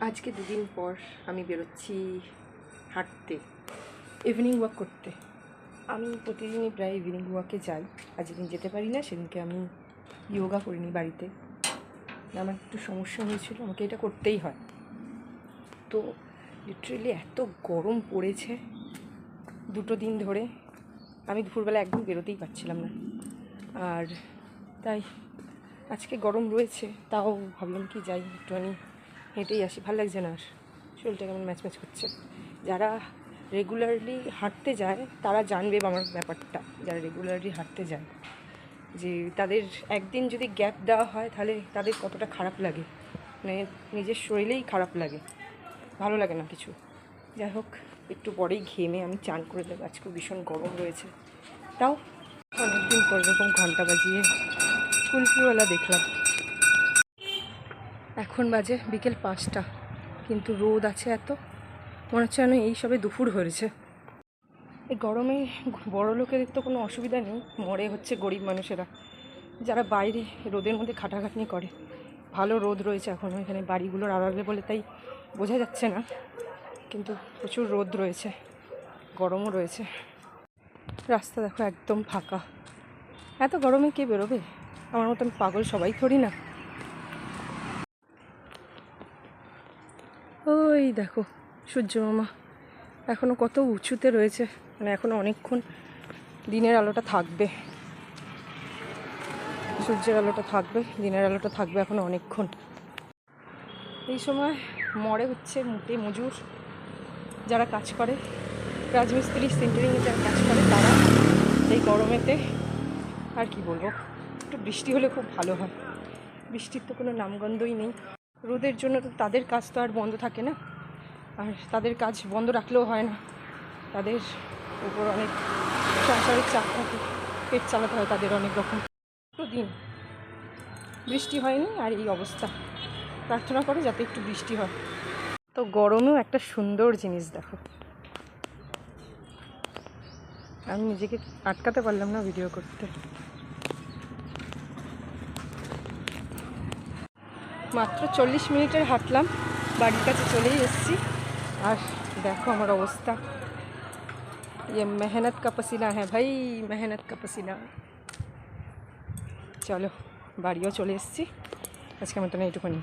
আজকে দুদিন পর আমি বেরোচ্ছি হাঁটতে, ইভিনিং ওয়াক করতে। আমি প্রতিদিনই প্রায় ইভিনিং ওয়াকে যাই। আর যেদিন যেতে পারি না সেদিনকে আমি যোগা করিনি বাড়িতে। আমার একটু সমস্যা হয়েছিল, আমাকে এটা করতেই হয়। তো লিটারেলি এত গরম পড়েছে দুটো দিন ধরে, আমি দুপুরবেলা একদম বেরোতেই পারছিলাম না। আর তাই আজকে গরম রয়েছে, তাও ভাবলাম কি যাই একটুখানি হেঁটেই আসি। ভালো লাগছে না, আর শরীরটা কেমন ম্যাচ ম্যাচ করছে। যারা রেগুলারলি হাঁটতে যায় তারা জানবে আমার ব্যাপারটা। যারা রেগুলারলি হাঁটতে যায়, যে তাদের একদিন যদি গ্যাপ দেওয়া হয় তাহলে তাদের কতটা খারাপ লাগে, মানে নিজের শরীরেই খারাপ লাগে, ভালো লাগে না কিছু। যাই হোক, একটু পরেই ঘেমে আমি চান করে দেবো। আজকে ভীষণ গরম রয়েছে, তাও অনেকদিন পর এরকম ঘন্টা বাজিয়ে কুলফিওয়ালা দেখলাম। এখন বাজে বিকেল 5টা, কিন্তু রোদ আছে এত, মনে হচ্ছে যেন এই সবে দুপুর হয়েছে। এই গরমে বড় লোকেদের তো কোনো অসুবিধা নেই, মরে হচ্ছে গরিব মানুষেরা, যারা বাইরে রোদের মধ্যে খাটাখাটনি করে। ভালো রোদ রয়েছে এখনও এখানে, বাড়িগুলোর আড়ালে বলে তাই বোঝা যাচ্ছে না, কিন্তু প্রচুর রোদ রয়েছে, গরমও রয়েছে। রাস্তা দেখো একদম ফাঁকা। এত গরমে কে বেরোবে? আমার মতন পাগল সবাই থরি না। ওই দেখো সূর্য মামা এখনও কত উঁচুতে রয়েছে, মানে এখনও অনেকক্ষণ দিনের আলোটা থাকবে, সূর্যের আলোটা থাকবে, দিনের আলোটা থাকবে এখনও অনেকক্ষণ। এই সময় মরে হচ্ছে মুটে মজুর, যারা কাজ করে, রাজমিস্ত্রি সেন্টারিংয়ে যারা কাজ করে, তারা এই গরমেতে। আর কি বলবো, একটু বৃষ্টি হলে খুব ভালো হয়। বৃষ্টির তো কোনো নামগন্ধই নেই। রোদের জন্য তো তাদের কাজ তো আর বন্ধ থাকে না, আর তাদের কাজ বন্ধ রাখলেও হয় না, তাদের উপর অনেক সংসারের চাপ থাকে, পেট চালাতে হয় তাদের অনেক রকম। দিন বৃষ্টি হয়নি আর এই অবস্থা। প্রার্থনা করো যাতে একটু বৃষ্টি হয়। তো গরমেও একটা সুন্দর জিনিস দেখো, আমি নিজেকে আটকাতে পারলাম না ভিডিও করতে। মাত্র 40 মিনিটের হাঁটলাম, বাড়ির কাছে চলেই এসেছি। আর দেখো আমার অবস্থা, ये मेहनत का पसीना है भाई, मेहनत का पसीना। চলো বাড়িও চলে এসেছি, আজকের মতন এইটুকুনি।